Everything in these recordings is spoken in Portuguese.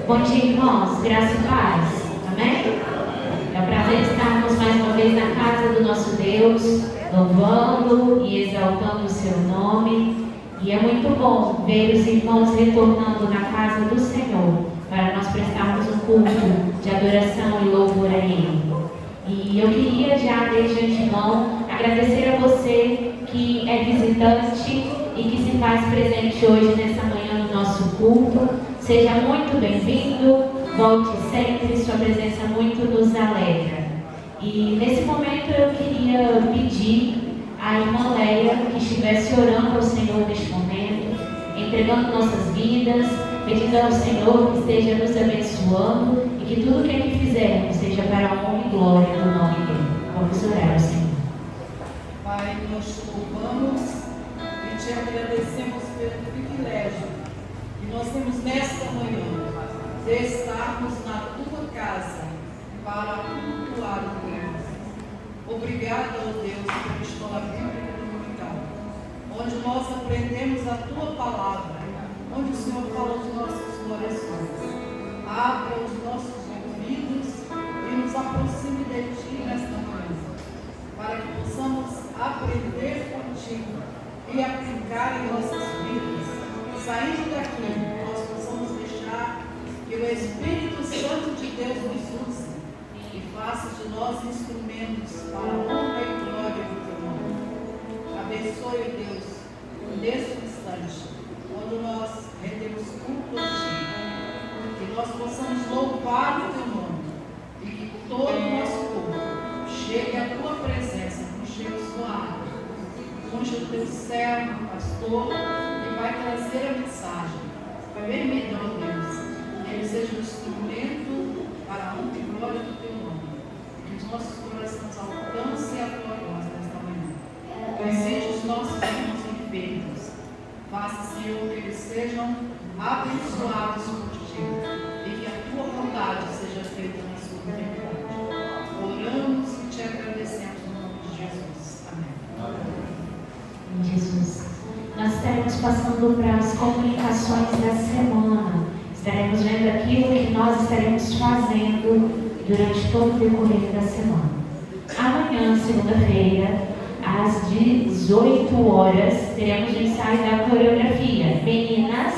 Bom dia, irmãos. Graça e paz. Amém? É um prazer estarmos mais uma vez na casa do nosso Deus, louvando e exaltando o seu nome. E é muito bom ver os irmãos retornando na casa do Senhor, para nós prestarmos um culto de adoração e louvor a Ele. E eu queria já, desde antemão, agradecer a você que é visitante e que se faz presente hoje, nessa manhã, no nosso culto. Seja muito bem-vindo, volte sempre, sua presença muito nos alegra. E nesse momento eu queria pedir à irmã Leia que estivesse orando ao Senhor neste momento, entregando nossas vidas, pedindo ao Senhor que esteja nos abençoando e que tudo o que Ele fizermos seja para a honra e glória do nome dEle. Vamos orar ao Senhor. Pai, nós te louvamos e te agradecemos pelo privilégio que nós temos nesta manhã de estarmos na tua casa para cultuar o teu nome. Obrigada, ó Deus, pela escola bíblica dominical, onde nós aprendemos a tua palavra, onde o Senhor fala aos nossos corações. Abra os nossos ouvidos e nos aproxime de ti nesta manhã, para que possamos aprender contigo e aplicar em nossas vidas. Saindo daqui, nós possamos deixar que o Espírito Santo de Deus nos use e faça de nós instrumentos para a honra e glória do teu nome. Abençoe, Deus, neste instante, quando nós rendemos culto a ti, que nós possamos louvar o teu nome e que todo o nosso corpo chegue à tua presença com cheiro suave. Unja o teu servo, pastor, que vai trazer a mensagem. Permita, ó Deus, que ele seja um instrumento para a honra e glória do teu nome. Que os nossos corações alcancem a tua voz nesta manhã. Visite os nossos irmãos enfermos. Faça, Senhor, que eles sejam abençoados por ti e que a tua vontade seja feita na sua humanidade. Oramos e te agradecemos no nome de Jesus. Amém. Em Jesus. Nós estaremos passando para as comunicações da semana. Estaremos vendo aquilo que nós estaremos fazendo durante todo o decorrer da semana. Amanhã, segunda-feira, às 18 horas, teremos o ensaio da coreografia. Meninas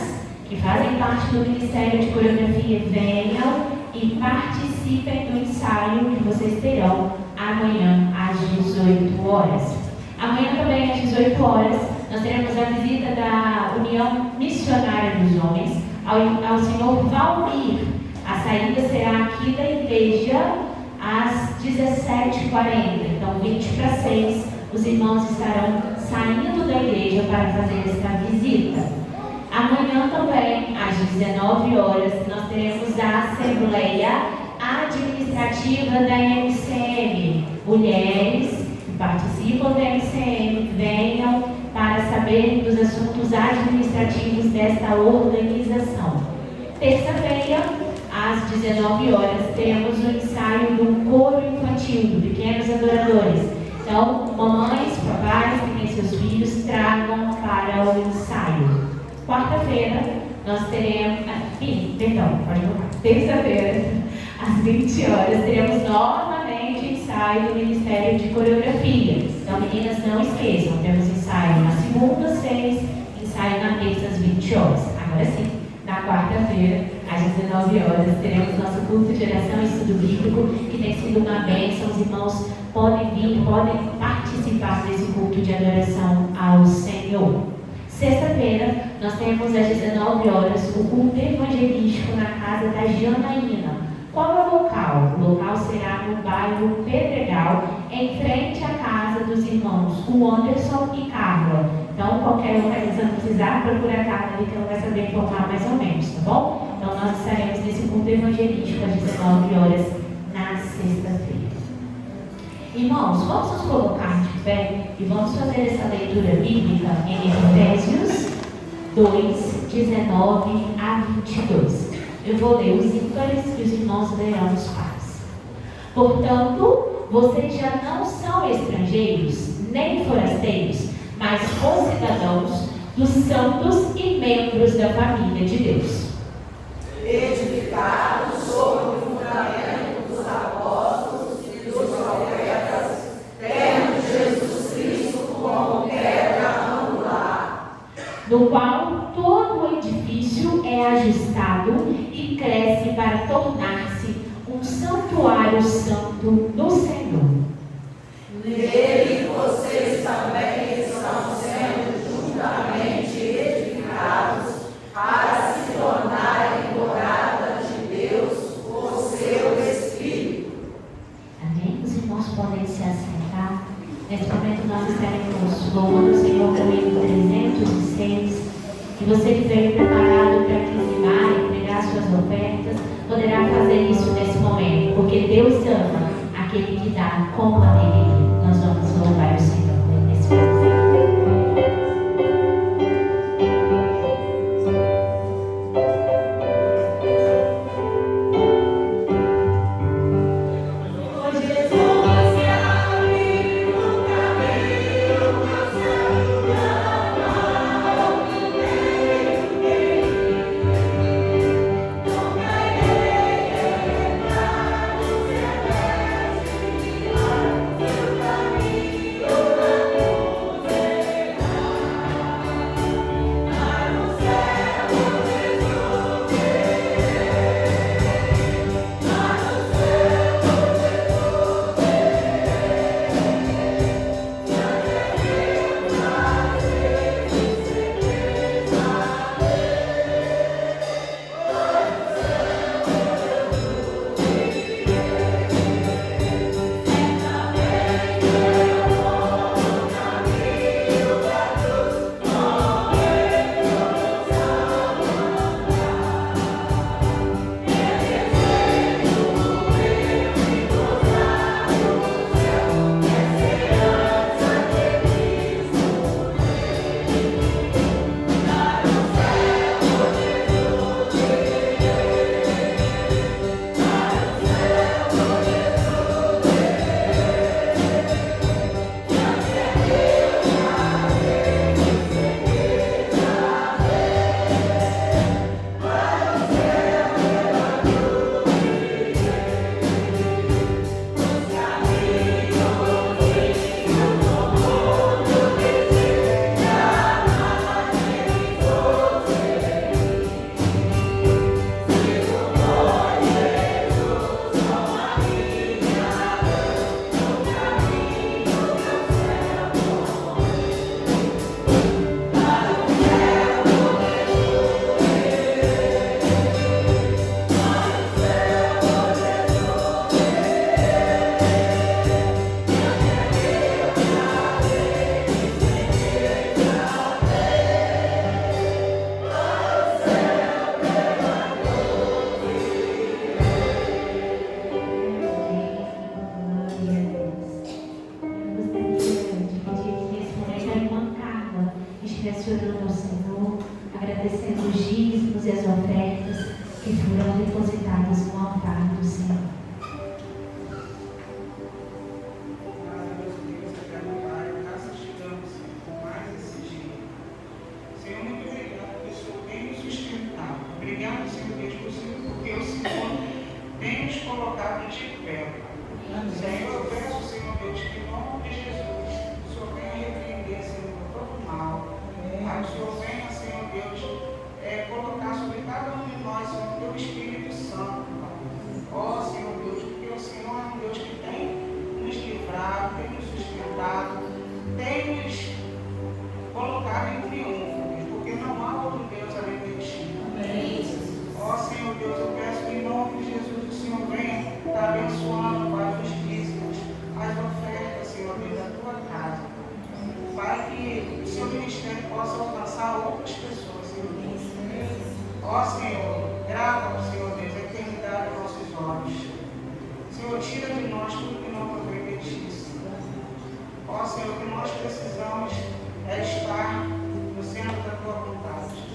que fazem parte do Ministério de Coreografia, venham e participem do ensaio que vocês terão amanhã às 18 horas. Amanhã também às 18 horas, nós teremos a visita da União Missionária dos Homens ao senhor Valmir. A saída será aqui da igreja às 17h40. Então, 5:40, os irmãos estarão saindo da igreja para fazer esta visita. Amanhã também, às 19 horas, nós teremos a Assembleia Administrativa da MCM. Mulheres que participam da MCM, venham para saber dos assuntos administrativos desta organização. Terça-feira, às 19 horas, teremos o ensaio do coro infantil, do Pequenos Adoradores. Então, mamães, papais que têm seus filhos, tragam para o ensaio. Quarta-feira, nós teremos... pode voltar. Terça-feira, às 20 horas, teremos novamente o ensaio do Ministério de Coreografia. Então, meninas, não esqueçam, temos ensaio na segunda, às 6, ensaio na terça, às 20 horas. Agora sim, na quarta-feira, às 19 horas, teremos nosso culto de oração e estudo bíblico, que tem sido uma bênção. Os irmãos podem vir, podem participar desse culto de adoração ao Senhor. Sexta-feira, nós temos às 19 horas o culto evangelístico na casa da Janaína. Qual é o local? O local será no bairro Pedregal, em frente à casa dos irmãos o Anderson e Carla. Então, qualquer localização que precisar, procura a Carla ali que ela vai saber informar mais ou menos, tá bom? Então, nós estaremos nesse culto evangelístico às 19 horas na sexta-feira. Irmãos, vamos nos colocar de pé e vamos fazer essa leitura bíblica em Efésios 2, 19 a 22. Eu vou ler os ímpares e os irmãos lerão os pares. Portanto, vocês já não são estrangeiros, nem forasteiros, mas co-cidadãos dos santos e membros da família de Deus. Edificar no qual todo o edifício é ajustado e cresce para tornar-se um santuário santo no Senhor. Nele vocês também estão sendo juntamente edificados para se tornarem morada de Deus por seu Espírito. Amém? Os irmãos podem se assentar. Nesse momento nós estaremos louvando o Senhor com o hino 306. Se você estiver preparado para dizimar e entregar suas ofertas, poderá fazer isso nesse momento, porque Deus ama aquele que dá com alegria. Nós vamos louvar o Senhor nesse momento.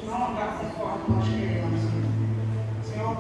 Não andar conforme nós queremos. Senhor,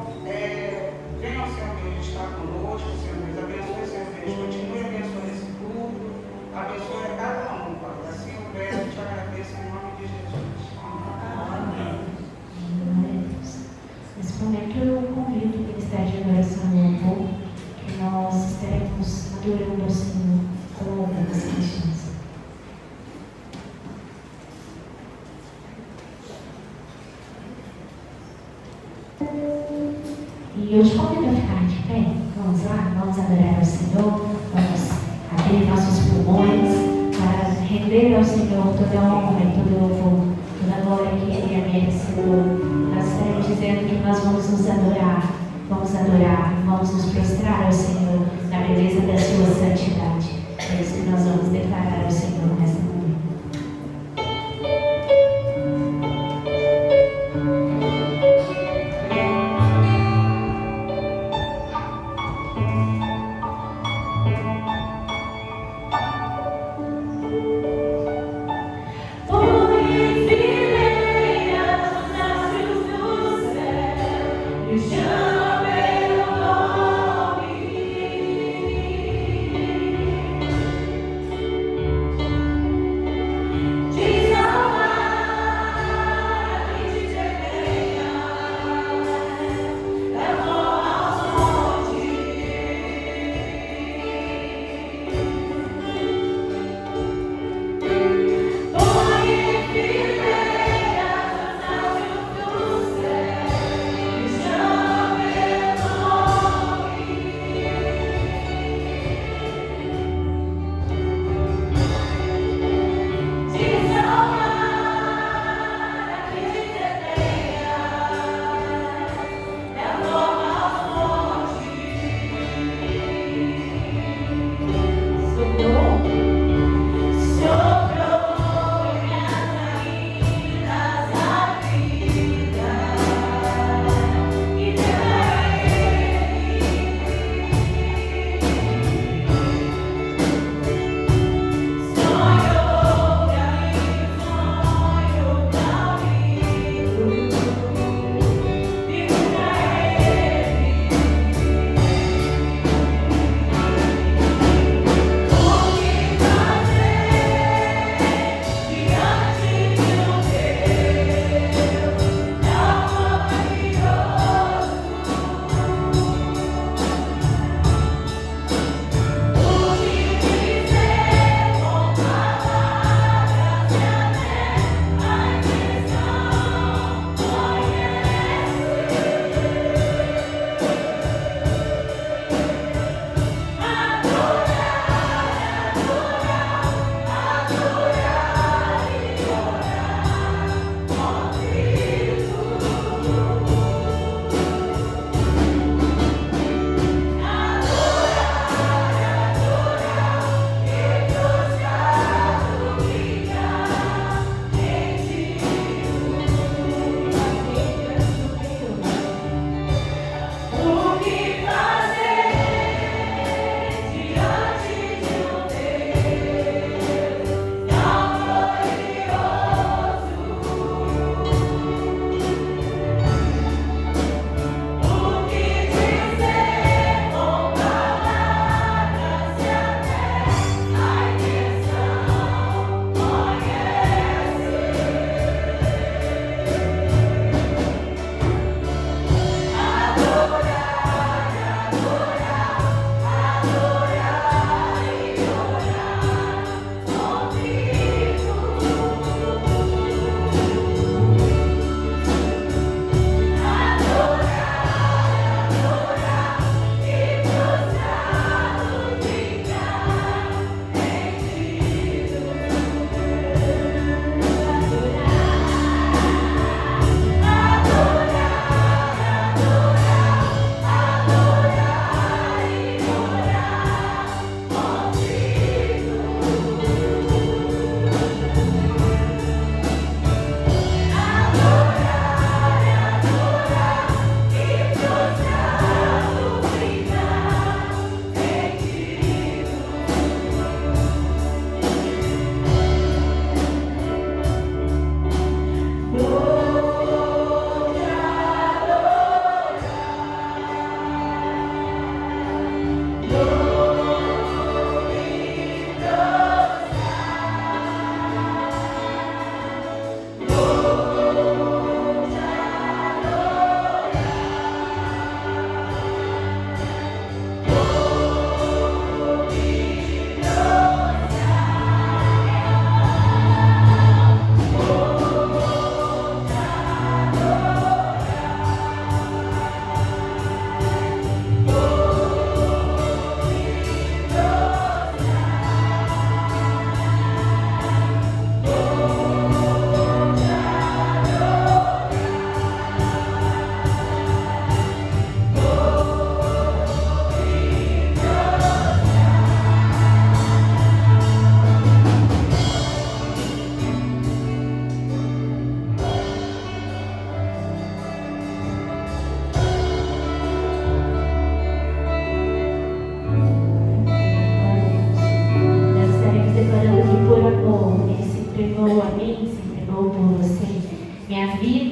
E eu te convido a ficar de pé. Vamos lá, vamos adorar ao Senhor, vamos abrir nossos pulmões para render ao Senhor toda a honra e todo o louvor, toda a glória que Ele é merecedor. Nós estaremos dizendo que nós vamos nos adorar, vamos nos prostrar ao Senhor na beleza da Sua santidade. É isso que nós vamos declarar ao Senhor nesta manhã. Chama meu nome.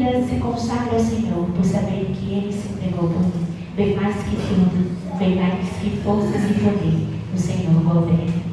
vida se consagre ao Senhor, por saber que Ele se entregou por mim. Bem mais que tudo, bem mais que forças e poder, o Senhor governa.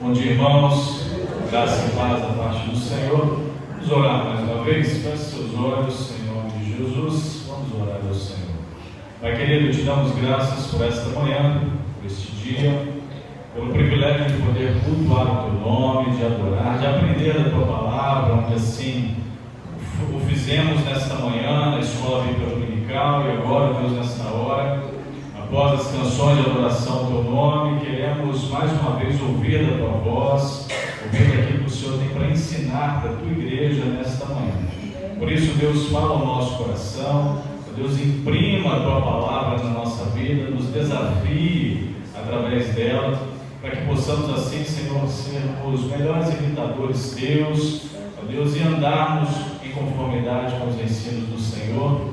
Bom dia, irmãos. Graça e paz da parte do Senhor. Vamos orar mais uma vez. Feche seus olhos em nome de Jesus. Vamos orar ao Senhor. Pai querido, te damos graças por esta manhã, por este dia, pelo privilégio de poder cultuar o teu nome, de adorar, de aprender a tua palavra, onde assim o fizemos nesta manhã na escola bíblica dominical e agora, Deus, nesta hora, após as canções de adoração ao teu nome, queremos mais uma vez ouvir da tua voz, ouvir aquilo que o Senhor tem para ensinar para a tua igreja nesta manhã. Por isso, Deus, fala ao nosso coração, Deus, imprima a tua palavra na nossa vida, nos desafie através dela, para que possamos assim, Senhor, sermos melhores imitadores teus, ó Deus, e andarmos em conformidade com os ensinos do Senhor,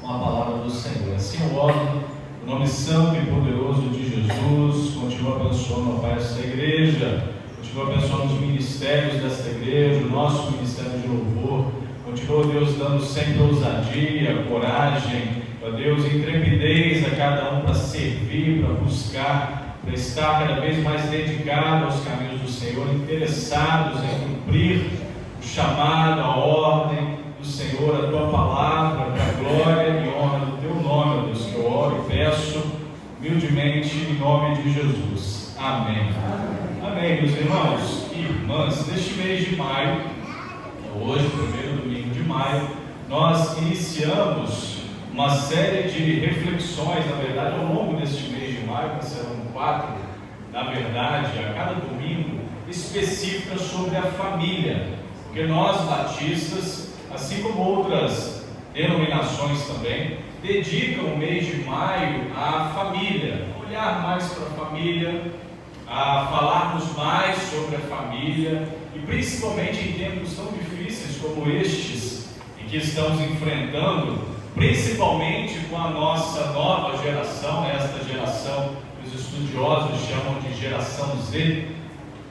com a palavra do Senhor. Assim eu oro, no nome santo e poderoso de Jesus. Continua abençoando, ó Pai, esta igreja, continua abençoando os ministérios desta igreja, o nosso ministério de louvor. Continua, Deus, dando sempre ousadia, coragem, ó Deus, intrepidez a cada um para servir, para buscar, para estar cada vez mais dedicado aos caminhos do Senhor, interessados em cumprir o chamado, a ordem do Senhor, a tua palavra, para a glória e honra do teu nome, ó Deus, que eu oro e peço humildemente em nome de Jesus. Amém. Amém, meus irmãos e irmãs. Neste mês de maio, hoje, primeiro domingo de maio, nós iniciamos uma série de reflexões, na verdade, ao longo deste mês de maio, que serão 4, na verdade, a cada domingo, específicas sobre a família, porque nós, batistas, assim como outras denominações também, dedicam o mês de maio à família, a olhar mais para a família, a falarmos mais sobre a família, e principalmente em tempos tão difíceis como estes em que estamos enfrentando, principalmente com a nossa nova geração, esta geração que os estudiosos chamam de geração Z.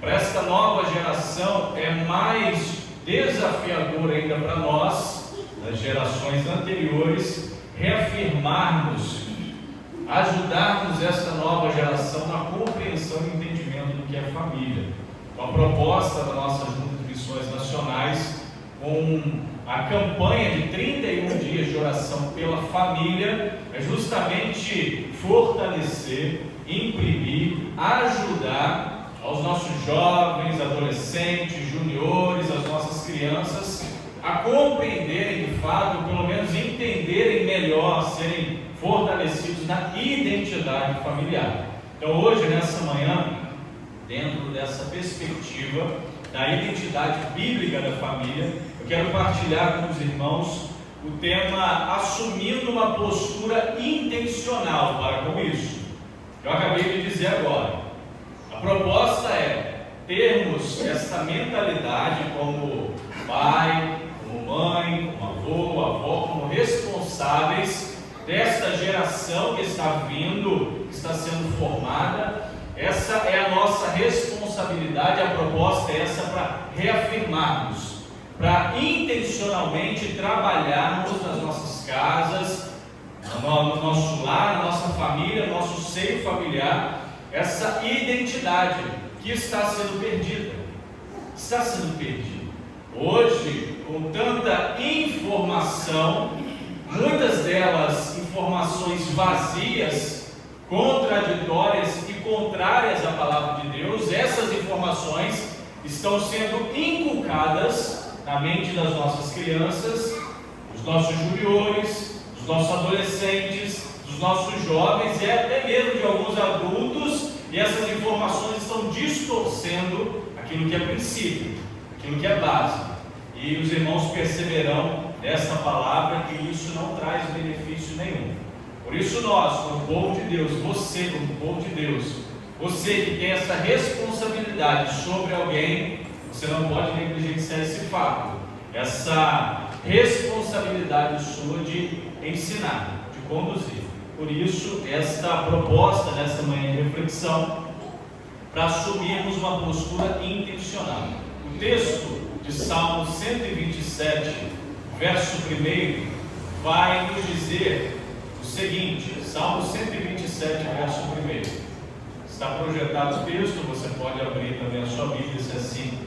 Para esta nova geração é mais desafiador ainda para nós, das gerações anteriores, reafirmarmos, ajudarmos esta nova geração na compreensão e entendimento do que é família. Então, a proposta da nossa Junta de Missões Nacionais, com a campanha de 31 dias de oração pela família, é justamente fortalecer, imprimir, ajudar aos nossos jovens, adolescentes, juniores, as nossas crianças a compreenderem de fato, pelo menos entenderem melhor, serem fortalecidos na identidade familiar. Então hoje, nessa manhã, dentro dessa perspectiva da identidade bíblica da família, eu quero partilhar com os irmãos o tema assumindo uma postura intencional para com isso. Eu acabei de dizer agora. A proposta é termos essa mentalidade como pai, como mãe, como avô, avó, como responsáveis desta geração que está vindo, que está sendo formada. Essa é a nossa responsabilidade, a proposta é essa para reafirmarmos, para intencionalmente trabalharmos nas nossas casas, no nosso lar, na nossa família, no nosso seio familiar, essa identidade que está sendo perdida. Está sendo perdida. Hoje, com tanta informação, muitas delas informações vazias, contraditórias e contrárias à palavra de Deus, essas informações estão sendo inculcadas na mente das nossas crianças, dos nossos juniores, dos nossos adolescentes, dos nossos jovens e até mesmo de alguns adultos, e essas informações estão distorcendo aquilo que é princípio, aquilo que é base. E os irmãos perceberão desta palavra que isso não traz benefício nenhum. Por isso nós, como povo de Deus, você como povo de Deus, você que tem essa responsabilidade sobre alguém, você não pode negligenciar esse fato, essa responsabilidade sua de ensinar, de conduzir. Por isso, esta proposta nessa manhã de reflexão, para assumirmos uma postura intencional. O texto de Salmo 127, verso 1, vai nos dizer o seguinte, Salmo 127, verso 1. Está projetado o texto, você pode abrir também a sua Bíblia, se assim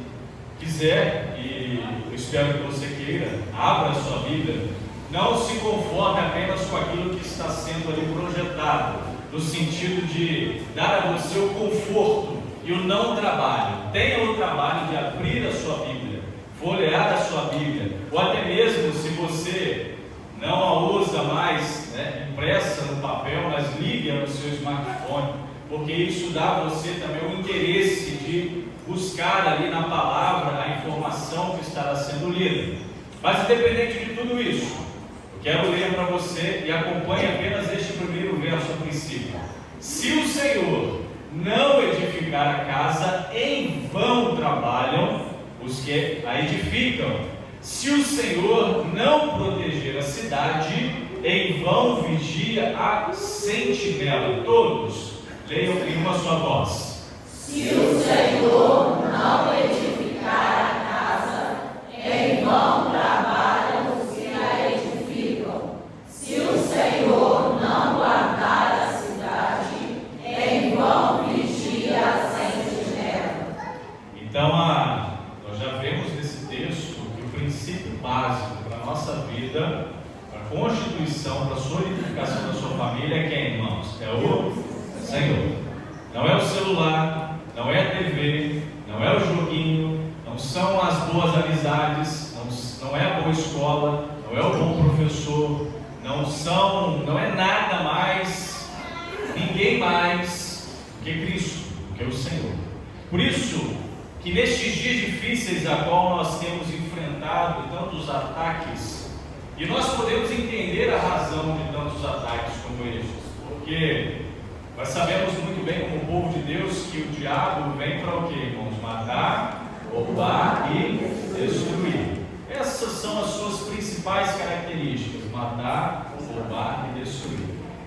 quiser, e eu espero que você queira, abra a sua Bíblia, não se conforme apenas com aquilo que está sendo ali projetado, no sentido de dar a você o conforto e o não trabalho. Tenha o trabalho de abrir a sua Bíblia, folhear a sua Bíblia, ou até mesmo se você não a usa mais, impressa no papel, mas ligue no seu smartphone, porque isso dá a você também o interesse de buscar ali na palavra a informação que estará sendo lida. Mas independente de tudo isso, eu quero ler para você e acompanhe apenas este primeiro verso a princípio. Se o Senhor não edificar a casa, em vão trabalham os que a edificam. Se o Senhor não proteger a cidade, em vão vigia a sentinela. Todos leiam em uma só voz. Se o Senhor não edificar a casa, em vão trabalham os que a edificam. Se o Senhor não guardar a cidade, em vão vigia a sentinela. Então, nós já vemos nesse texto que o princípio básico para a nossa vida, para a constituição, para a solidificação da sua família é quem, irmãos? É o Senhor. Não é o celular, não é a TV, não é o joguinho, não são as boas amizades, não é a boa escola, não é o bom professor, não é nada mais, ninguém mais do que Cristo, do que o Senhor. Por isso que nestes dias difíceis a qual nós temos enfrentado tantos ataques, e nós podemos entender a razão de tantos ataques como estes, porque nós sabemos muito bem, como povo de Deus, que o diabo vem para o quê, irmãos? Matar, roubar e destruir. Essas são as suas principais características: matar, roubar e destruir.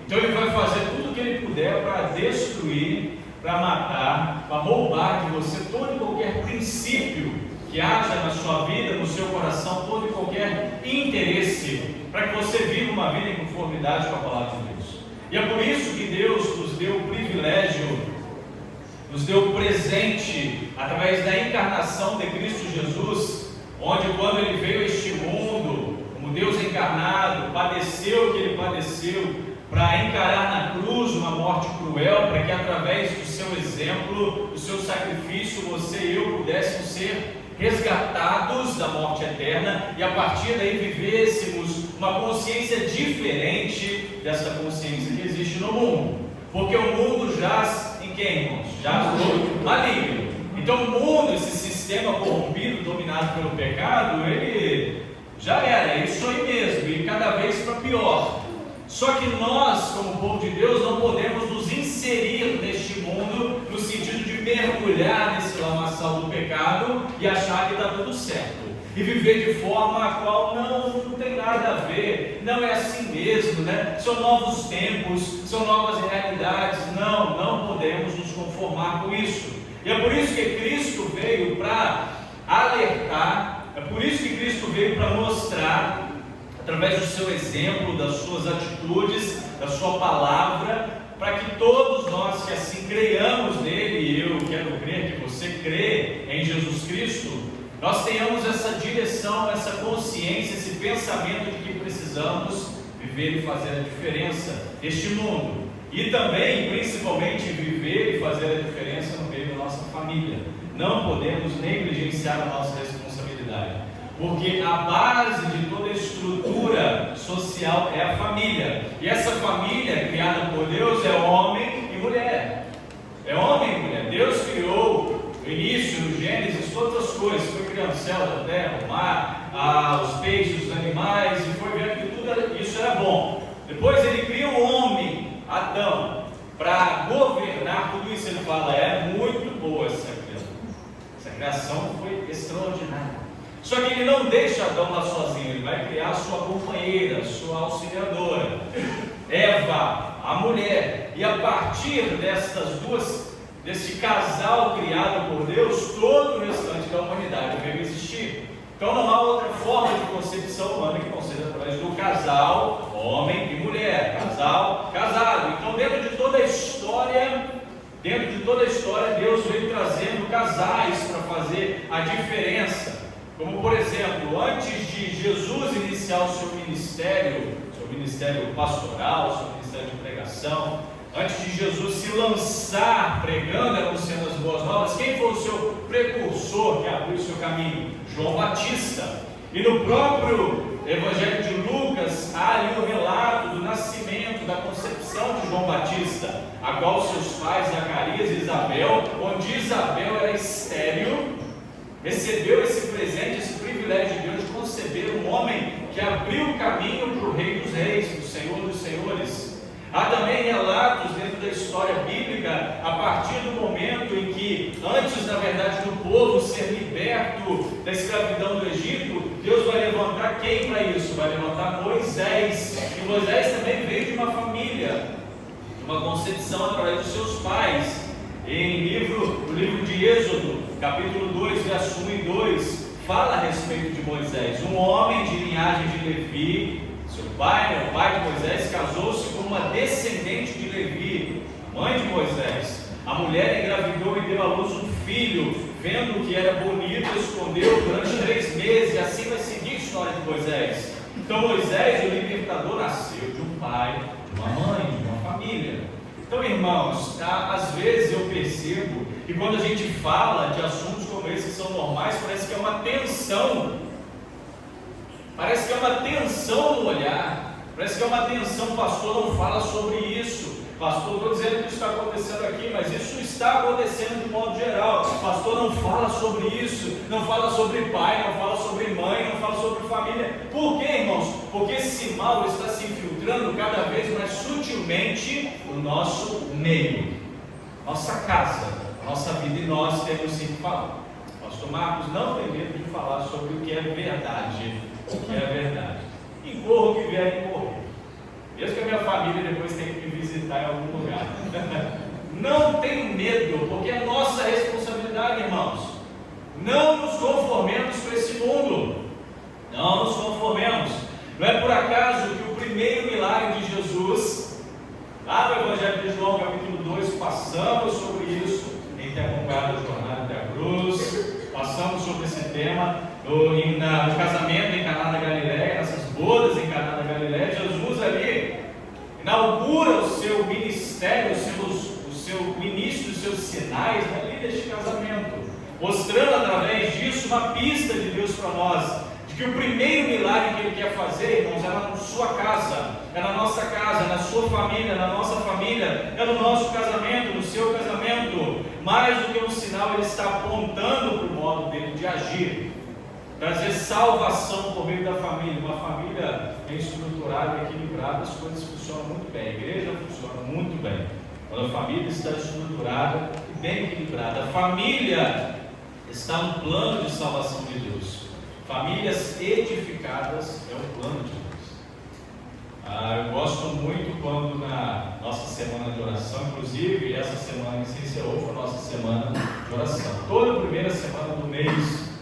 Então ele vai fazer tudo o que ele puder para destruir, para matar, para roubar de você todo e qualquer princípio que haja na sua vida, no seu coração, todo e qualquer interesse, para que você viva uma vida em conformidade com a palavra de Deus. E é por isso que Deus nos deu o privilégio, nos deu o presente, através da encarnação de Cristo Jesus, onde quando Ele veio a este mundo, como Deus encarnado, padeceu o que Ele padeceu, para encarar na cruz uma morte cruel, para que através do seu exemplo, do seu sacrifício, você e eu pudéssemos ser resgatados da morte eterna e a partir daí vivêssemos uma consciência diferente dessa consciência que existe no mundo, porque o mundo jaz em quem, irmãos? Jaz no maligno. Então o mundo, esse sistema corrompido, dominado pelo pecado, ele já era, é isso aí mesmo, e cada vez para pior. Só que nós, como povo de Deus, não podemos nos inserir neste mundo no sentido de mergulhar nesse lamaçal do pecado e achar que está tudo certo e viver de forma a qual não tem nada a ver, não é assim mesmo, são novos tempos, são novas realidades. Não podemos nos conformar com isso, e é por isso que Cristo veio para alertar, é por isso que Cristo veio para mostrar, através do seu exemplo, das suas atitudes, da sua palavra, para que todos nós que assim creiamos nele, e eu quero crer que você crê em Jesus Cristo, nós tenhamos essa direção, essa consciência, esse pensamento de que precisamos viver e fazer a diferença neste mundo, e também, principalmente, viver e fazer a diferença no meio da nossa família. Não podemos negligenciar a nossa responsabilidade, porque a base de toda a estrutura social é a família, e essa família criada por Deus é homem e mulher. É homem e mulher. Deus criou no início, no Gênesis, todas as coisas, foi criando o céu, a terra, o mar, os peixes, os animais, e foi vendo que tudo isso era bom. Depois ele cria o homem, Adão, para governar tudo isso. Ele fala, é muito boa essa criação. Essa criação foi extraordinária. Só que ele não deixa Adão lá sozinho, ele vai criar a sua companheira, a sua auxiliadora, Eva, a mulher, e a partir desse casal criado por Deus, todo o restante da humanidade veio existir. Então não há outra forma de concepção humana que não seja através do casal, homem e mulher, casal, casado. Então dentro de toda a história, Deus veio trazendo casais para fazer a diferença. Como, por exemplo, antes de Jesus iniciar o seu ministério pastoral, seu ministério de pregação, antes de Jesus se lançar pregando, anunciando as boas novas, quem foi o seu precursor que abriu o seu caminho? João Batista. E no próprio Evangelho de Lucas, há ali o relato do nascimento, da concepção de João Batista, a qual seus pais, Zacarias e Isabel, onde Isabel era estéril, recebeu esse presente, esse privilégio de Deus de conceber um homem que abriu o caminho para o Rei dos Reis, do Senhor dos Senhores. Há também relatos dentro da história bíblica, a partir do momento em que, antes, na verdade, do povo ser liberto da escravidão do Egito, Deus vai levantar quem para isso? Vai levantar Moisés. E Moisés também veio de uma família, de uma concepção através dos seus pais. No livro de Êxodo, capítulo 2, verso 1 e 2, fala a respeito de Moisés, um homem de linhagem de Levi. Seu pai, o pai de Moisés, casou-se com uma descendente de Levi, mãe de Moisés. A mulher engravidou e deu à luz um filho, vendo que era bonito, escondeu durante 3 meses, e assim vai seguir a história de Moisés. Então Moisés, o libertador, nasceu de um pai, de uma mãe, de uma família. Então, irmãos, às vezes eu percebo que quando a gente fala de assuntos como esses que são normais, parece que é uma tensão. Parece que é uma tensão no olhar, parece que é uma tensão, o pastor não fala sobre isso. Pastor, estou dizendo que isso está acontecendo aqui, mas isso está acontecendo de modo geral. Pastor não fala sobre isso, não fala sobre pai, não fala sobre mãe, não fala sobre família. Por quê, irmãos? Porque esse mal está se infiltrando cada vez mais sutilmente no nosso meio, nossa casa, nossa vida, e nós temos sim que falar. Pastor Marcos não tem medo de falar sobre o que é verdade. O que é verdade. E corra o que vier de correr. Mesmo que a minha família depois tenha que me visitar em algum lugar. Não tenho medo, porque é nossa responsabilidade, irmãos. Não nos conformemos com esse mundo. Não nos conformemos. Não é por acaso que o primeiro milagre de Jesus, lá no Evangelho de João, capítulo 2, passamos sobre isso, em ter acompanhado a jornada até a cruz, passamos sobre esse tema. No casamento em Caná da Galileia, nessas bodas em Caná da Galileia, Jesus ali inaugura o seu ministério, o início dos seus sinais ali deste casamento, mostrando através disso uma pista de Deus para nós, de que o primeiro milagre que Ele quer fazer, irmãos, é na sua casa, é na nossa casa, na sua família, na nossa família, é no nosso casamento, no seu casamento. Mais do que um sinal, Ele está apontando para o modo dele de agir, trazer salvação por meio da família. Uma família bem estruturada e equilibrada, as coisas funcionam muito bem, a igreja funciona muito bem. Quando a família está estruturada e bem equilibrada, a família está no plano de salvação de Deus. Famílias edificadas é o plano de Deus. Eu gosto muito quando na nossa semana de oração, inclusive essa semana que se encerrou foi a nossa semana de oração. Toda primeira semana do mês,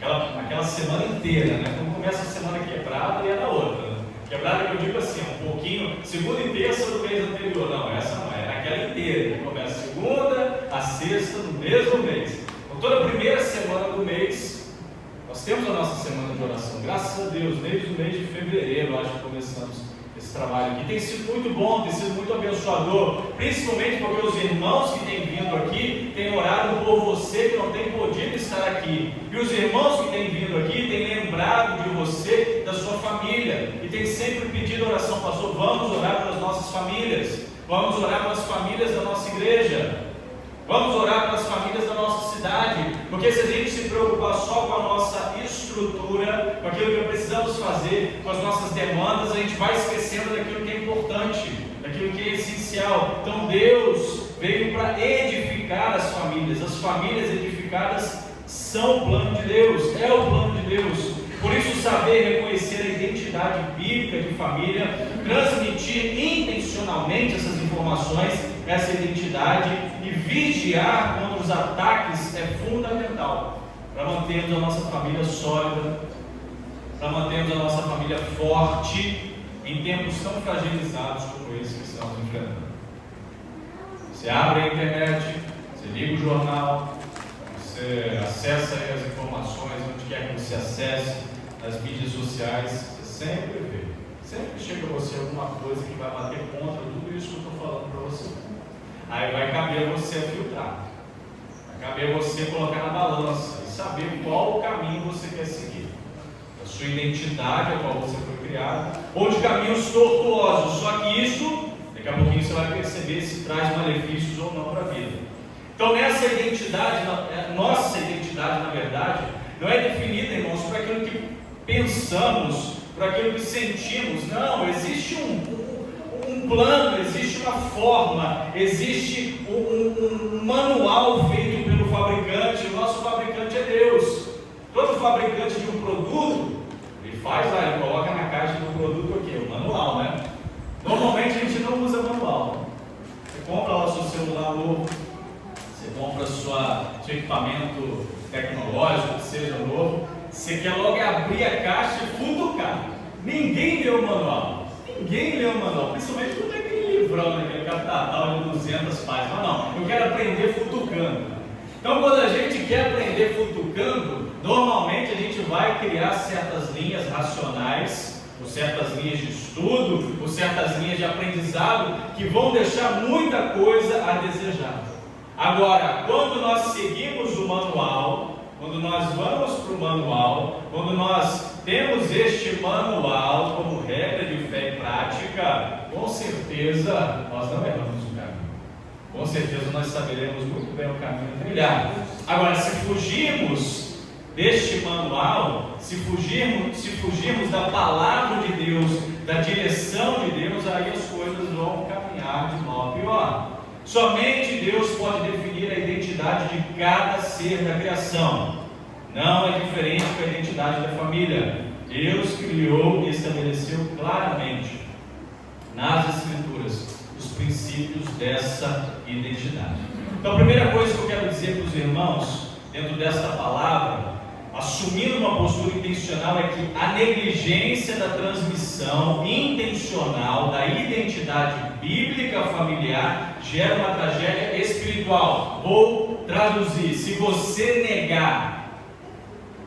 aquela semana inteira, né? Quando começa a semana quebrada e é na outra, né? Quebrada que eu digo assim, um pouquinho, segunda e terça do mês anterior. Não, essa não é, aquela inteira, que começa a segunda, a sexta do mesmo mês. Então toda primeira semana do mês, nós temos a nossa semana de oração. Graças a Deus, desde o mês de fevereiro, acho que começamos esse trabalho aqui. Tem sido muito bom, tem sido muito abençoador, principalmente porque os irmãos que têm vindo aqui têm orado por você que não tem podido estar aqui, e os irmãos que têm vindo aqui têm lembrado de você, da sua família, e têm sempre pedido oração. Pastor, vamos orar pelas nossas famílias, vamos orar pelas famílias da nossa igreja, vamos orar pelas famílias da nossa cidade, porque se a gente se preocupar só com a nossa estrutura, com aquilo que precisamos fazer, com as nossas demandas, a gente vai esquecendo daquilo que é importante, daquilo que é essencial. Então Deus veio para edificar as famílias edificadas são o plano de Deus, é o plano de Deus. Por isso, saber reconhecer a identidade bíblica de família, transmitir intencionalmente essas informações, essa identidade, e vigiar contra os ataques é fundamental para mantermos a nossa família sólida, para mantermos a nossa família forte em tempos tão fragilizados como esse que estamos enfrentando. Você abre a internet, você liga o jornal, você Você acessa aí as informações, onde quer que você acesse, nas mídias sociais, você sempre vê. Sempre chega a você alguma coisa que vai bater contra tudo isso que eu estou falando para você. Aí vai caber a você filtrar. Vai caber a você colocar na balança e saber qual o caminho você quer seguir. A sua identidade, a qual você foi criado, ou de caminhos tortuosos. Só que isso, daqui a pouquinho você vai perceber se traz malefícios ou não para a vida. Então nessa identidade, nossa identidade na verdade, não é definida, irmãos, por aquilo que pensamos, por aquilo que sentimos. Não, existe um plano, existe uma forma, existe um manual feito pelo fabricante. O nosso fabricante é Deus. Todo fabricante de um produto, ele faz lá, ele coloca na caixa do produto aqui, o manual, né? Normalmente a gente não usa manual. Você compra lá o seu celular novo, você compra seu equipamento tecnológico, que seja novo, você quer logo abrir a caixa e futucar. Ninguém leu o manual. Ninguém leu o manual, principalmente quando é aquele livrão, aquele capital de 200 páginas. Mas não, eu quero aprender futucando. Então, quando a gente quer aprender futucando, normalmente a gente vai criar certas linhas racionais, ou certas linhas de estudo, ou certas linhas de aprendizado, que vão deixar muita coisa a desejar. Agora, quando nós seguimos o manual, quando nós vamos para o manual, quando nós temos este manual como regra de fé e prática, com certeza nós não erramos o caminho. Com certeza nós saberemos muito bem o caminho a trilhar. Agora, se fugirmos deste manual, se fugirmos da palavra de Deus, da direção de Deus, aí as coisas vão caminhar de mal a pior. Somente Deus pode definir a identidade de cada ser da criação. Não é diferente com a identidade da família. Deus criou e estabeleceu claramente nas Escrituras os princípios dessa identidade. Então, a primeira coisa que eu quero dizer para os irmãos, dentro desta palavra, assumindo uma postura intencional, é que a negligência da transmissão intencional da identidade bíblica familiar gera uma tragédia espiritual. Vou traduzir: se você negar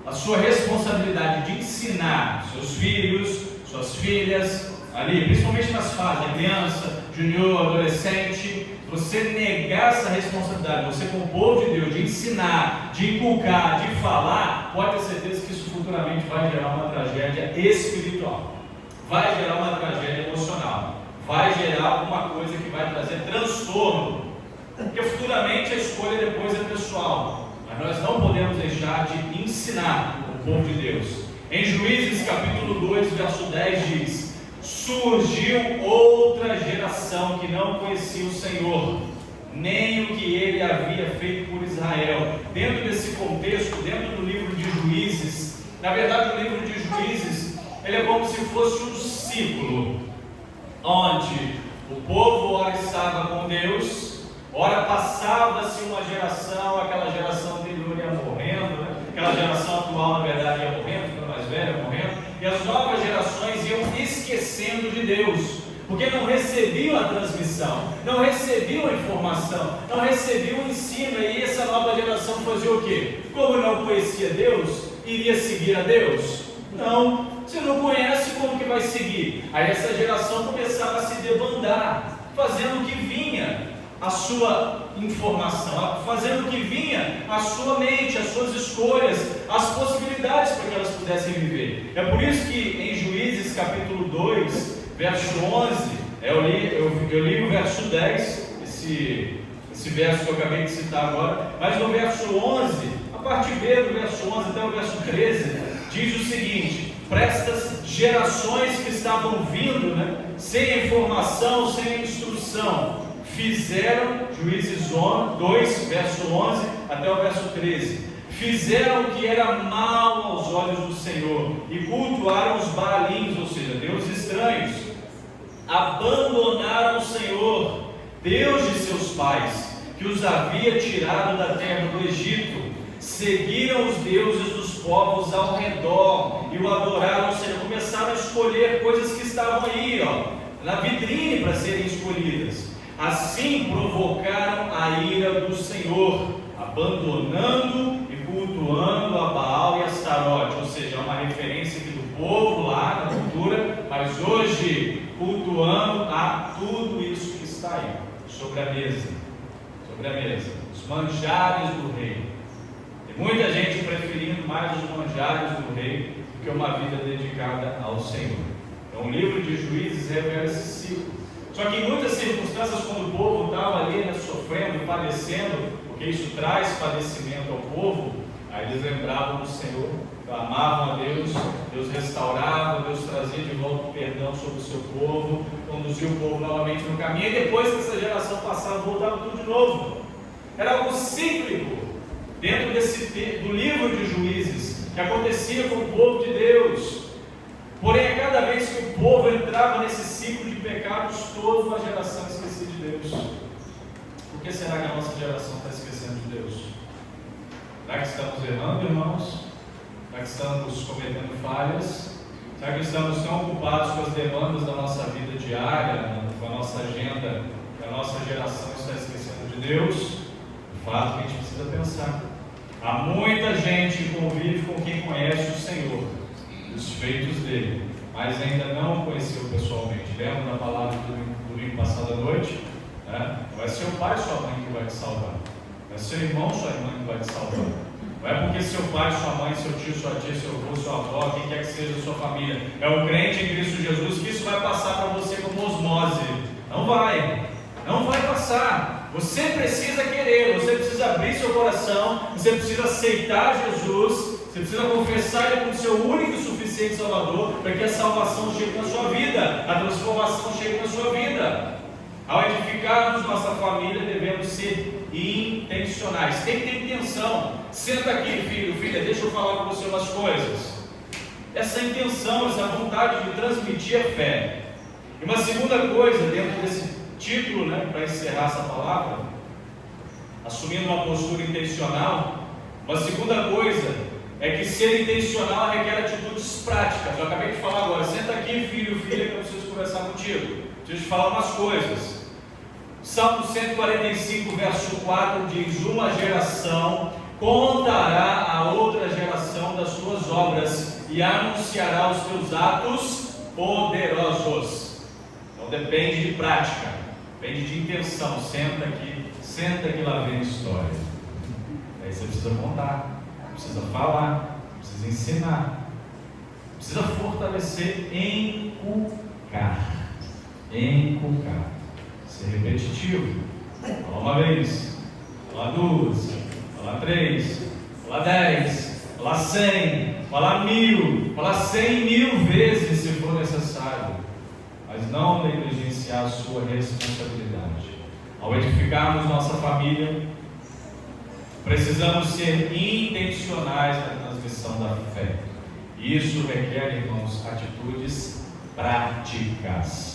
a sua responsabilidade de ensinar seus filhos, suas filhas, ali, principalmente nas fases, criança, junior, adolescente, você negar essa responsabilidade, você como povo de Deus, de ensinar, de inculcar, de falar, pode ter certeza que isso futuramente vai gerar uma tragédia espiritual, vai gerar uma tragédia emocional, vai gerar alguma coisa que vai trazer transtorno, porque futuramente a escolha depois é pessoal, mas nós não podemos deixar de ensinar o povo de Deus. Em Juízes capítulo 2, verso 10 diz: surgiu outra geração que não conhecia o Senhor, nem o que ele havia feito por Israel. Dentro desse contexto, dentro do livro de Juízes, na verdade o livro de Juízes, ele é como se fosse um ciclo, onde o povo ora estava com Deus, ora passava-se uma geração, aquela geração anterior ia morrendo, né? Aquela geração atual na verdade ia morrendo, ficando mais velha, morrendo, e as novas gerações iam esquecendo de Deus, porque não recebiam a transmissão, não recebiam a informação, não recebiam o ensino, e essa nova geração fazia o quê? Como não conhecia Deus, iria seguir a Deus? Não, você não conhece, como que vai seguir? Aí essa geração começava a se debandar, fazendo o que vinha a sua informação, fazendo o que vinha a sua mente, as suas escolhas, as possibilidades para que elas pudessem viver. É por isso que em Juízes capítulo 2, verso 11, eu li o verso 10, esse verso que eu acabei de citar agora, mas no verso 11, a parte B do verso 11 até o verso 13, diz o seguinte: para estas gerações que estavam vindo, sem informação, sem instrução, fizeram, Juízes 2, verso 11 até o verso 13, fizeram o que era mal aos olhos do Senhor e cultuaram os Baalins, ou seja, deuses estranhos, abandonaram o Senhor, Deus de seus pais, que os havia tirado da terra do Egito, seguiram os deuses dos povos ao redor e o adoraram, ou seja, começaram a escolher coisas que estavam aí, na vitrine para serem escolhidas. Assim provocaram a ira do Senhor, abandonando cultuando a Baal e a Astarote, ou seja, é uma referência aqui do povo lá na cultura, mas hoje cultuando a tudo isso que está aí, sobre a mesa, os manjares do rei. Tem muita gente preferindo mais os manjares do rei do que uma vida dedicada ao Senhor. Então o livro de Juízes revela esse ciclo. Só que em muitas circunstâncias, quando o povo estava ali, sofrendo, padecendo, porque isso traz padecimento ao povo, aí eles lembravam do Senhor, clamavam a Deus, Deus restaurava, Deus trazia de volta o perdão sobre o seu povo, conduzia o povo novamente no caminho, e depois que essa geração passava, voltava tudo de novo. Era algo cíclico dentro do livro de Juízes, que acontecia com o povo de Deus. Porém, a cada vez que o povo entrava nesse ciclo de pecados, toda uma geração esquecia de Deus. Por que será que a nossa geração está esquecendo de Deus? Será que estamos errando, irmãos? Será que estamos cometendo falhas? Será que estamos tão ocupados com as demandas da nossa vida diária, com a nossa agenda, que a nossa geração está esquecendo de Deus? O fato que a gente precisa pensar. Há muita gente que convive com quem conhece o Senhor, os feitos dele, mas ainda não o conheceu pessoalmente. Lembra da palavra do domingo passado à noite? Vai ser o pai e sua mãe que vai te salvar. Vai ser o irmão e sua irmã que vai te salvar. Não é porque seu pai, sua mãe, seu tio, sua tia, seu avô, sua avó, quem quer que seja a sua família, é o crente em Cristo Jesus, que isso vai passar para você como osmose. Não vai passar. Você precisa querer, você precisa abrir seu coração, você precisa aceitar Jesus, você precisa confessar Ele como seu único e suficiente Salvador, para que a salvação chegue na sua vida, a transformação chegue na sua vida. Ao edificarmos nossa família, devemos ser intencionais. Tem que ter intenção. Senta aqui, filho, filha, deixa eu falar com você umas coisas. Essa intenção, essa vontade de transmitir a fé. E uma segunda coisa, dentro desse título, para encerrar essa palavra, assumindo uma postura intencional, uma segunda coisa é que ser intencional requer atitudes práticas. Eu acabei de falar agora. Senta aqui, filho, filha, que eu preciso conversar contigo. Preciso te falar umas coisas. Salmo 145, verso 4 diz: uma geração contará a outra geração das tuas obras e anunciará os teus atos poderosos. Então depende de prática, depende de intenção. Senta aqui, lá vem a história. Aí você precisa contar, precisa falar, precisa ensinar, precisa fortalecer, inculcar. Ser repetitivo. Fala uma vez, fala duas, fala três, fala 10, fala 100, fala 1000, fala 100.000 vezes se for necessário, mas não negligenciar a sua responsabilidade. Ao edificarmos nossa família, precisamos ser intencionais na transmissão da fé. Isso requer, irmãos, atitudes práticas.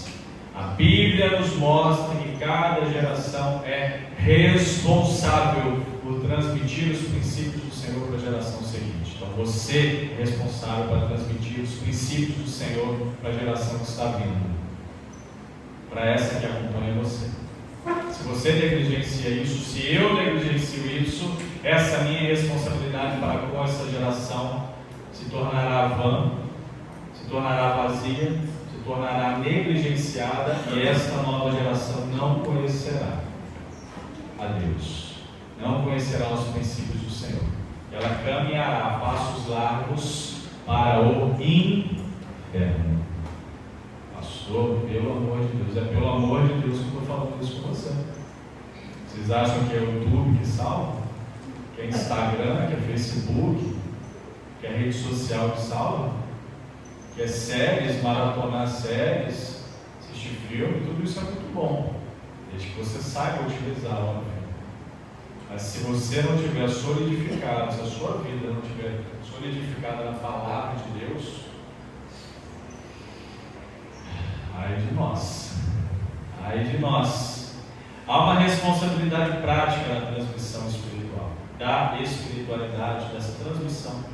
A Bíblia nos mostra que cada geração é responsável por transmitir os princípios do Senhor para a geração seguinte. Então você é responsável para transmitir os princípios do Senhor para a geração que está vindo, para essa que acompanha você. Se você negligencia isso, se eu negligencio isso, essa minha responsabilidade para com essa geração se tornará vã, se tornará vazia, se tornará negligenciada, e esta nova geração não conhecerá a Deus, não conhecerá os princípios do Senhor. Ela caminhará a passos largos para o inferno. Pastor, pelo amor de Deus, é pelo amor de Deus que eu estou falando isso com você. Vocês acham que é o YouTube que salva? Que é Instagram, que é Facebook, que é rede social que salva? Que é séries, maratonar séries, assistir filme, tudo isso é muito bom, desde que você saiba utilizar, óbvio. Mas se você não tiver solidificado, se a sua vida não tiver solidificada na palavra de Deus, ai de nós. Há uma responsabilidade prática na transmissão espiritual, da espiritualidade, dessa transmissão.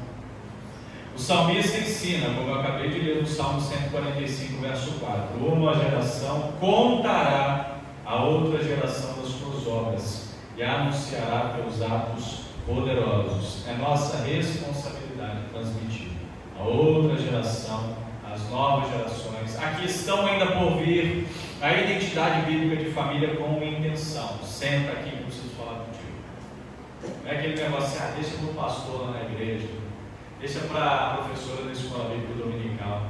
O salmista ensina, como eu acabei de ler no Salmo 145, verso 4: uma geração contará a outra geração das suas obras e anunciará teus atos poderosos. É nossa responsabilidade transmitir a outra geração, as novas gerações, a que estão ainda por vir, a identidade bíblica de família com intenção. Senta aqui que eu preciso falar contigo. Não é aquele negócio assim, deixa para o pastor lá na igreja, deixa para a professora da escola bíblica dominical.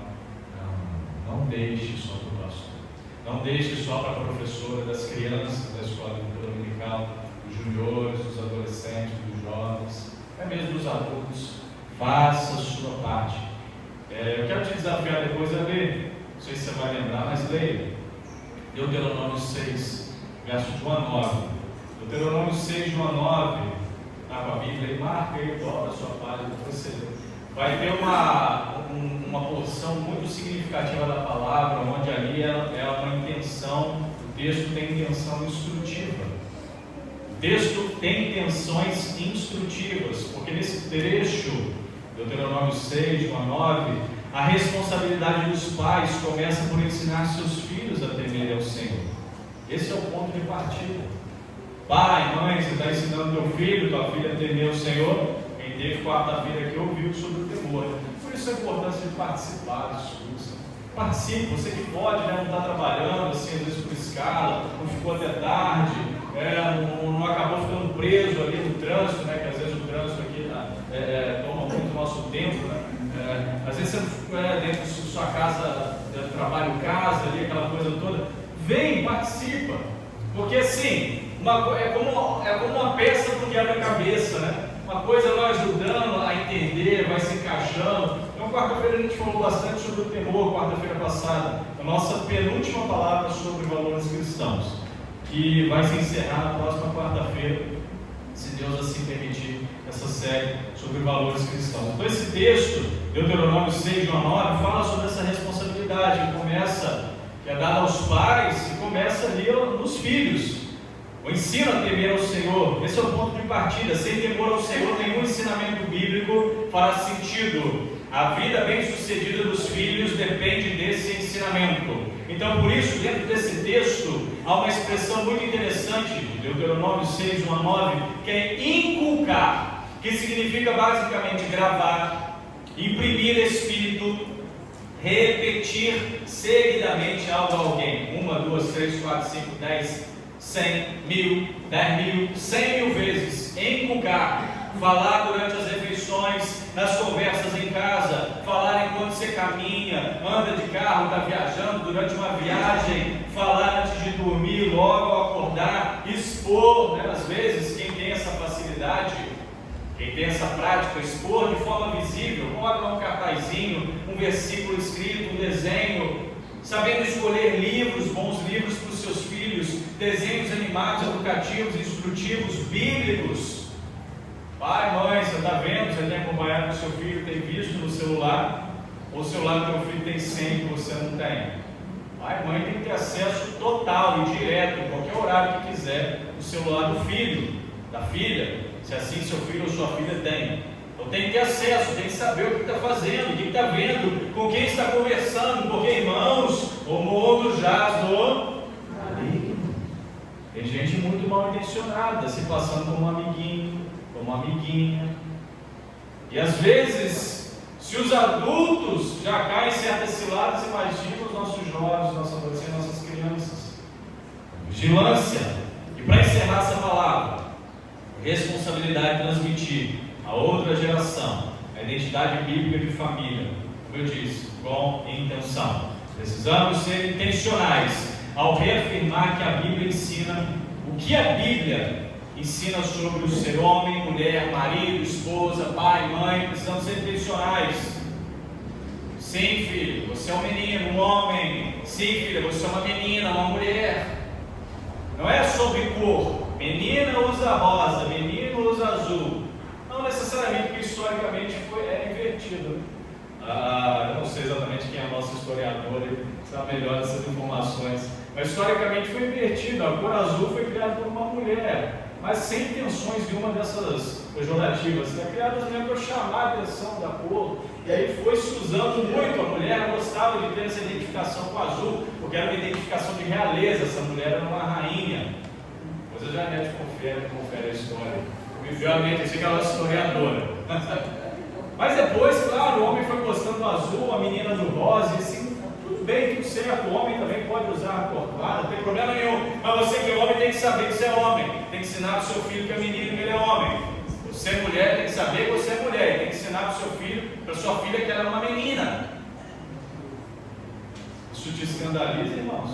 Não deixe só para o pastor. Não deixe só para a professora das crianças da escola bíblica dominical, dos juniores, dos adolescentes, dos jovens, até mesmo dos adultos. Faça a sua parte. Eu quero te desafiar depois a ler, não sei se você vai lembrar, mas leia Deuteronômio 6, verso de 1 a 9. Deuteronômio 6, de 1 a 9, está com a Bíblia e marca aí, dobra a sua página, você vai ter uma porção muito significativa da palavra, onde ali é uma intenção, o texto tem intenção instrutiva. O texto tem intenções instrutivas, porque nesse trecho, Deuteronômio 6, de 1 a 9, a responsabilidade dos pais começa por ensinar seus filhos a temerem ao Senhor. Esse é o ponto de partida. Pai, mãe, você está ensinando teu filho, tua filha a temer ao Senhor? Quem teve quarta-feira aqui ouviu sobre o temor. Por isso a importância de participar dos estudos. Participe, você que pode, não está trabalhando, assim, às vezes por escala, não ficou até tarde, não acabou ficando preso ali no trânsito, que às vezes o trânsito aqui toma muito nosso tempo, às vezes você dentro da sua casa, trabalho, casa, ali, aquela coisa toda, vem, participa, porque assim, é como uma peça do quebra-cabeça, né? Uma coisa vai ajudando a entender, vai se encaixando. Então, quarta-feira a gente falou bastante sobre o temor, quarta-feira passada, a nossa penúltima palavra sobre valores cristãos, que vai se encerrar na próxima quarta-feira, se Deus assim permitir, essa série sobre valores cristãos. Então esse texto, Deuteronômio 6, 1 a 9, fala sobre essa responsabilidade que é dada aos pais e começa ali nos filhos. O ensino a temer ao Senhor, esse é o ponto de partida. Sem temor ao Senhor, nenhum ensinamento bíblico fará sentido. A vida bem-sucedida dos filhos depende desse ensinamento. Então, por isso, dentro desse texto, há uma expressão muito interessante, de Deuteronômio 6, 1 a 9, que é inculcar, que significa basicamente gravar, imprimir espírito, repetir seguidamente algo a alguém. 1, 2, 3, 4, 5, 10, 100, 1000, 10.000, 100.000 vezes. Inculcar, falar durante as refeições, nas conversas em casa, falar enquanto você caminha, anda de carro, está viajando, durante uma viagem, falar antes de dormir, logo ao acordar, expor, às vezes, quem tem essa facilidade, quem tem essa prática, expor de forma visível, coloca um cartazinho, um versículo escrito, um desenho, sabendo escolher livros, bons livros para os seus filhos, desenhos animados, educativos, instrutivos, bíblicos. Pai, mãe, você está vendo, você tem acompanhado o seu filho, tem visto no celular, ou o celular do teu filho tem 100 que você não tem. Pai, mãe, tem que ter acesso total e direto, em qualquer horário que quiser, no celular do filho, da filha, se assim seu filho ou sua filha tem. Então tem que ter acesso, tem que saber o que está fazendo, o que está vendo, com quem está conversando, porque, irmãos, o mundo jaz no maligno. Tem gente muito mal intencionada, se passando como um amiguinho, como uma amiguinha. E às vezes, se os adultos já caem em certas ciladas, imagina os nossos jovens, nossos adolescentes, nossas crianças. Vigilância. E para encerrar essa palavra, responsabilidade de transmitir a outra geração a identidade bíblica de família, como eu disse, com intenção. Precisamos ser intencionais ao reafirmar que a Bíblia ensina o que a Bíblia ensina sobre o ser homem, mulher, marido, esposa, pai, mãe. Precisamos ser intencionais. Sim, filho, você é um menino, um homem. Sim, filha, você é uma menina, uma mulher. Não é sobre cor. Menina usa rosa, menino usa azul. Não necessariamente, porque historicamente era invertido. Eu não sei exatamente quem é o nosso historiador, ele sabe melhor essas informações. Mas historicamente foi invertido. A cor azul foi criada por uma mulher, mas sem intenções de uma dessas pejorativas. Foi criada mesmo para chamar a atenção da cor. E aí foi se usando muito. A mulher gostava de ter essa identificação com o azul, porque era uma identificação de realeza. Essa mulher era uma rainha. Depois a Janete confere a história. Viveu a mente, assim, aquela historiadora. Mas depois, claro, o homem foi gostando do azul, a menina do rosa, e assim, tudo bem, tudo certo. O homem também pode usar a cor clara, não tem problema nenhum. Mas você que é homem tem que saber que você é homem. Tem que ensinar para o seu filho que é menino que ele é homem. Você é mulher, tem que saber que você é mulher. Tem que ensinar para o seu filho, para a sua filha que ela é uma menina. Isso te escandaliza, irmãos?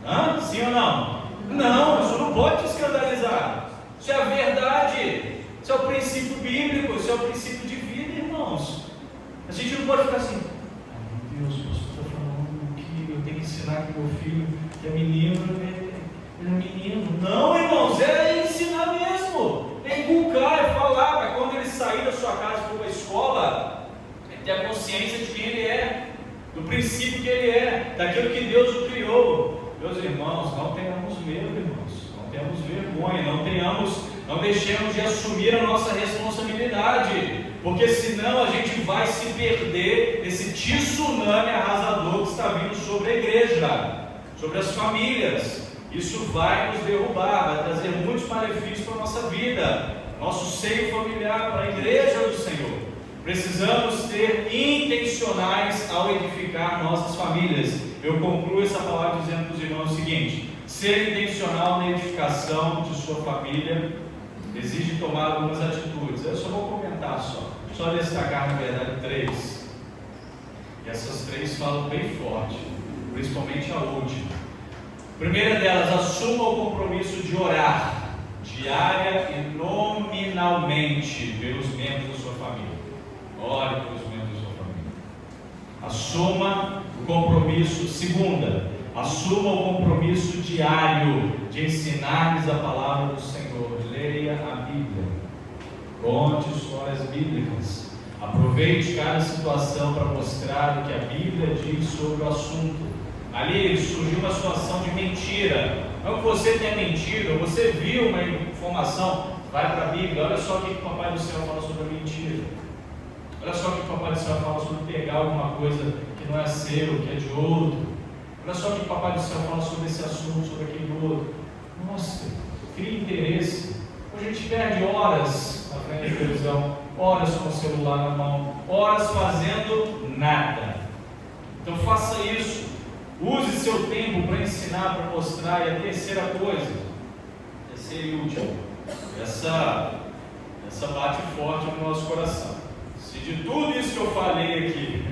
Não. Sim ou não? Não, isso não pode te escandalizar. Isso é a verdade. Isso é o princípio bíblico. Isso é o princípio de vida, irmãos. A gente não pode ficar assim: ai meu Deus, o pastor está falando que eu tenho que ensinar que meu filho, que é menino, ele é menino. Não, irmãos, é ensinar mesmo. É inculcar, é falar, para quando ele sair da sua casa e for para a escola, ele ter a consciência de quem ele é, do princípio que ele é, daquilo que Deus o criou. Meus irmãos, não tenhamos medo, irmãos. Não tenhamos vergonha, não deixemos de assumir a nossa responsabilidade, porque senão a gente vai se perder nesse tsunami arrasador que está vindo sobre a igreja, sobre as famílias. Isso vai nos derrubar, vai trazer muitos malefícios para a nossa vida, nosso seio familiar, para a igreja do Senhor. Precisamos ser intencionais ao edificar nossas famílias. Eu concluo essa palavra dizendo para os irmãos o seguinte: ser intencional na edificação de sua família exige tomar algumas atitudes. Eu só vou comentar, só destacar, na verdade, 3. E essas 3 falam bem forte, principalmente a última. A primeira delas: assuma o compromisso de orar diária e nominalmente pelos membros da sua família. Ore pelos membros da sua família. Assuma o compromisso. Segunda, assuma o compromisso diário de ensinar-lhes a palavra do Senhor. Leia a Bíblia, conte histórias bíblicas, aproveite cada situação para mostrar o que a Bíblia diz sobre o assunto. Ali surgiu uma situação de mentira, não que você tenha mentido, você viu uma informação, vai para a Bíblia, olha só o que o Papai do Céu fala sobre a mentira, olha só o que o Papai do Céu fala sobre pegar alguma coisa que não é seu, que é de outro, olha só o que o Papai do Céu fala sobre esse assunto, sobre aquele outro. Mostre, crie interesse. Hoje a gente perde horas na frente da televisão, horas com o celular na mão, horas fazendo nada. Então faça isso, use seu tempo para ensinar, para mostrar. E a terceira coisa, terceira e última, essa bate forte no nosso coração. Se de tudo isso que eu falei aqui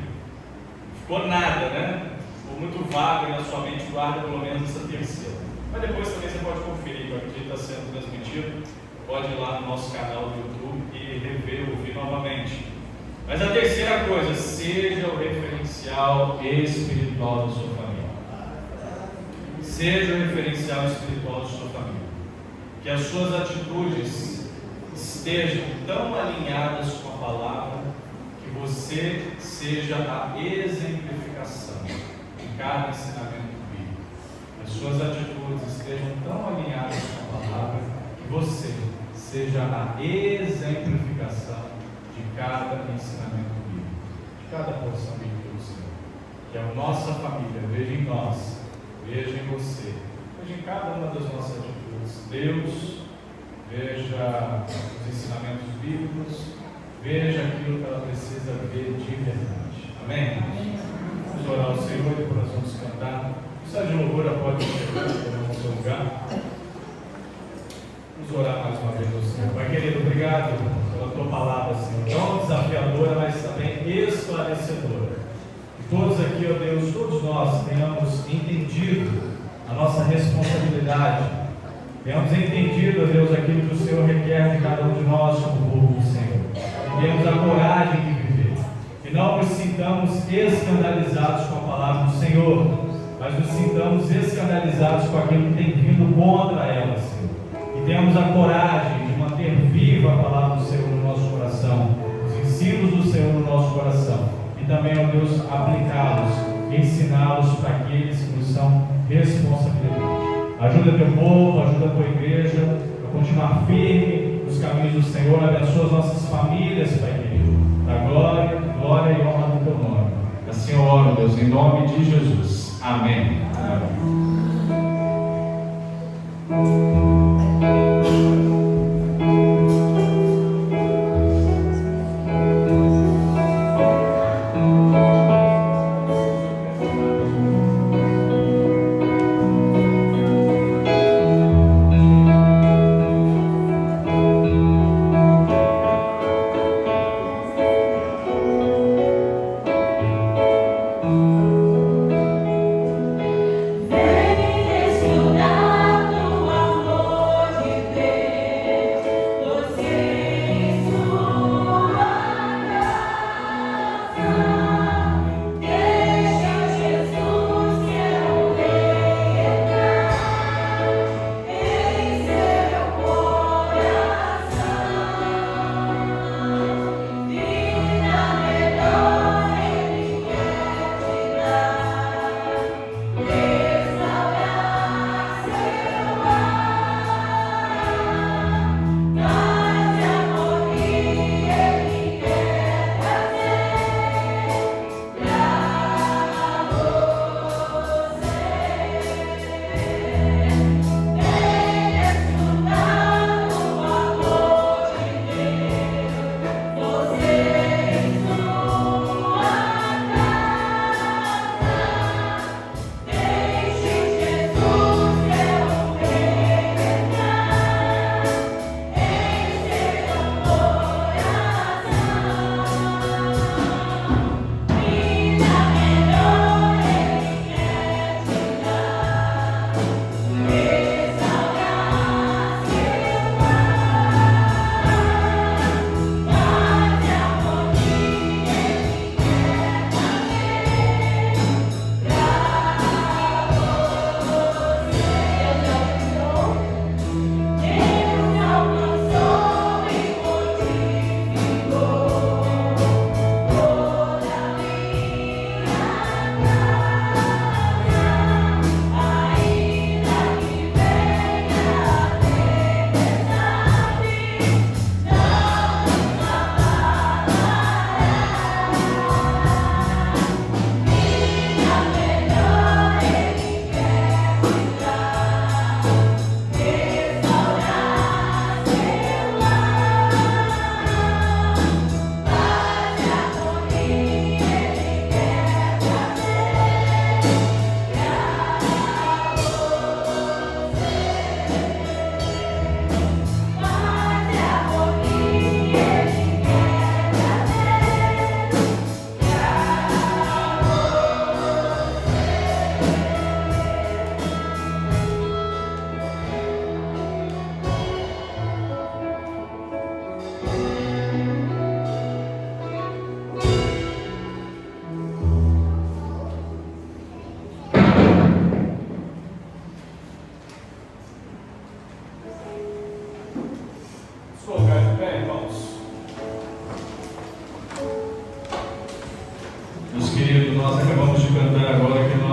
ficou nada, né? Ficou muito vago na sua mente, guarda pelo menos essa terceira. Mas depois também você pode conferir, que eu acredito que está sendo transmitido. Pode ir lá no nosso canal do YouTube e rever, ouvir novamente. Mas a terceira coisa: seja o referencial espiritual da sua família. Seja o referencial espiritual da sua família. Que as suas atitudes estejam tão alinhadas com a palavra que você seja a exemplificação em cada ensinamento bíblico. As suas atitudes estejam tão alinhadas com a palavra que você seja a exemplificação de cada ensinamento bíblico, de cada porção bíblica do Senhor. Que a nossa família veja em nós, veja em você, veja em cada uma das nossas atitudes. Deus veja os ensinamentos bíblicos, veja aquilo que ela precisa ver de verdade. Amém? Vamos orar ao Senhor e depois nós vamos cantar. O Sérgio de Louvor pode chegar no seu lugar. Vamos orar mais uma vez ao Senhor. Pai querido, obrigado pela tua palavra, Senhor, tão desafiadora, mas também esclarecedora. Que todos aqui, ó Deus, todos nós tenhamos entendido a nossa responsabilidade, tenhamos entendido, ó Deus, aquilo que o Senhor requer de cada um de nós como povo do Senhor. E tenhamos a coragem de viver. Que não nos sintamos escandalizados com a palavra do Senhor, mas nos sintamos escandalizados com aquilo que tem vindo contra ela, Senhor. E tenhamos a coragem de manter viva a palavra do Senhor no nosso coração, os ensinos do Senhor no nosso coração, e também, ó Deus, aplicá-los e ensiná-los para aqueles que nos são responsabilidade. Ajuda teu povo, ajuda a tua igreja a continuar firme nos caminhos do Senhor. Abençoa as nossas famílias, Pai querido. Da glória e honra do teu nome. Assim eu oro, Deus, em nome de Jesus. Amém. Amém.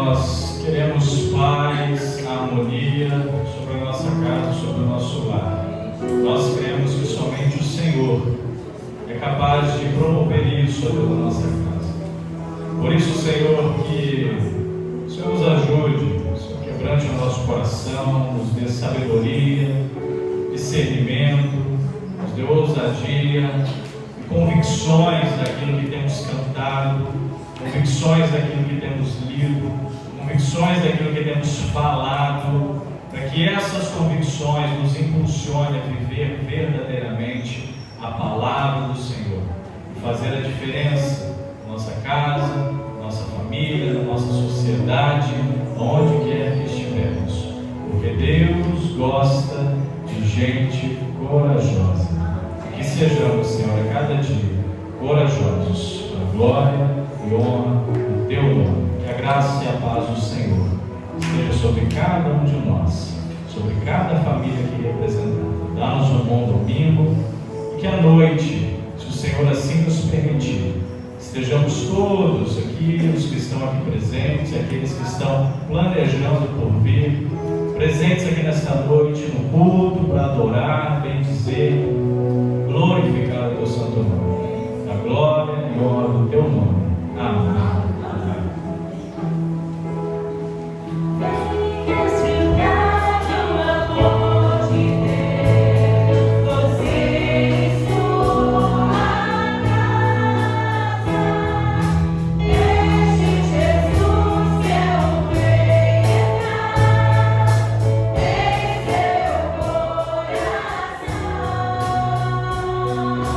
nós queremos paz, harmonia sobre a nossa casa, sobre o nosso lar. Nós cremos que somente o Senhor é capaz de promover isso dentro da nossa casa. Por isso, Senhor, que o Senhor nos ajude, o Senhor quebrante o nosso coração, nos dê sabedoria, discernimento, nos dê ousadia, convicções daquilo que temos cantado, convicções daquilo que temos lido, convicções daquilo que temos falado, para que essas convicções nos impulsionem a viver verdadeiramente a palavra do Senhor e fazer a diferença na nossa casa, na nossa família, na nossa sociedade, onde quer que estivermos, porque Deus gosta de gente corajosa. Que sejamos, Senhor, a cada dia corajosos para a glória e honra do Teu nome. Que a graça e a paz do Senhor esteja sobre cada um de nós, sobre cada família aqui representada. Dá-nos um bom domingo e que à noite, se o Senhor assim nos permitir, estejamos todos aqui, os que estão aqui presentes, aqueles que estão planejando por vir, presentes aqui nesta noite no culto para adorar, bendizer, glorificar o Teu santo nome. A glória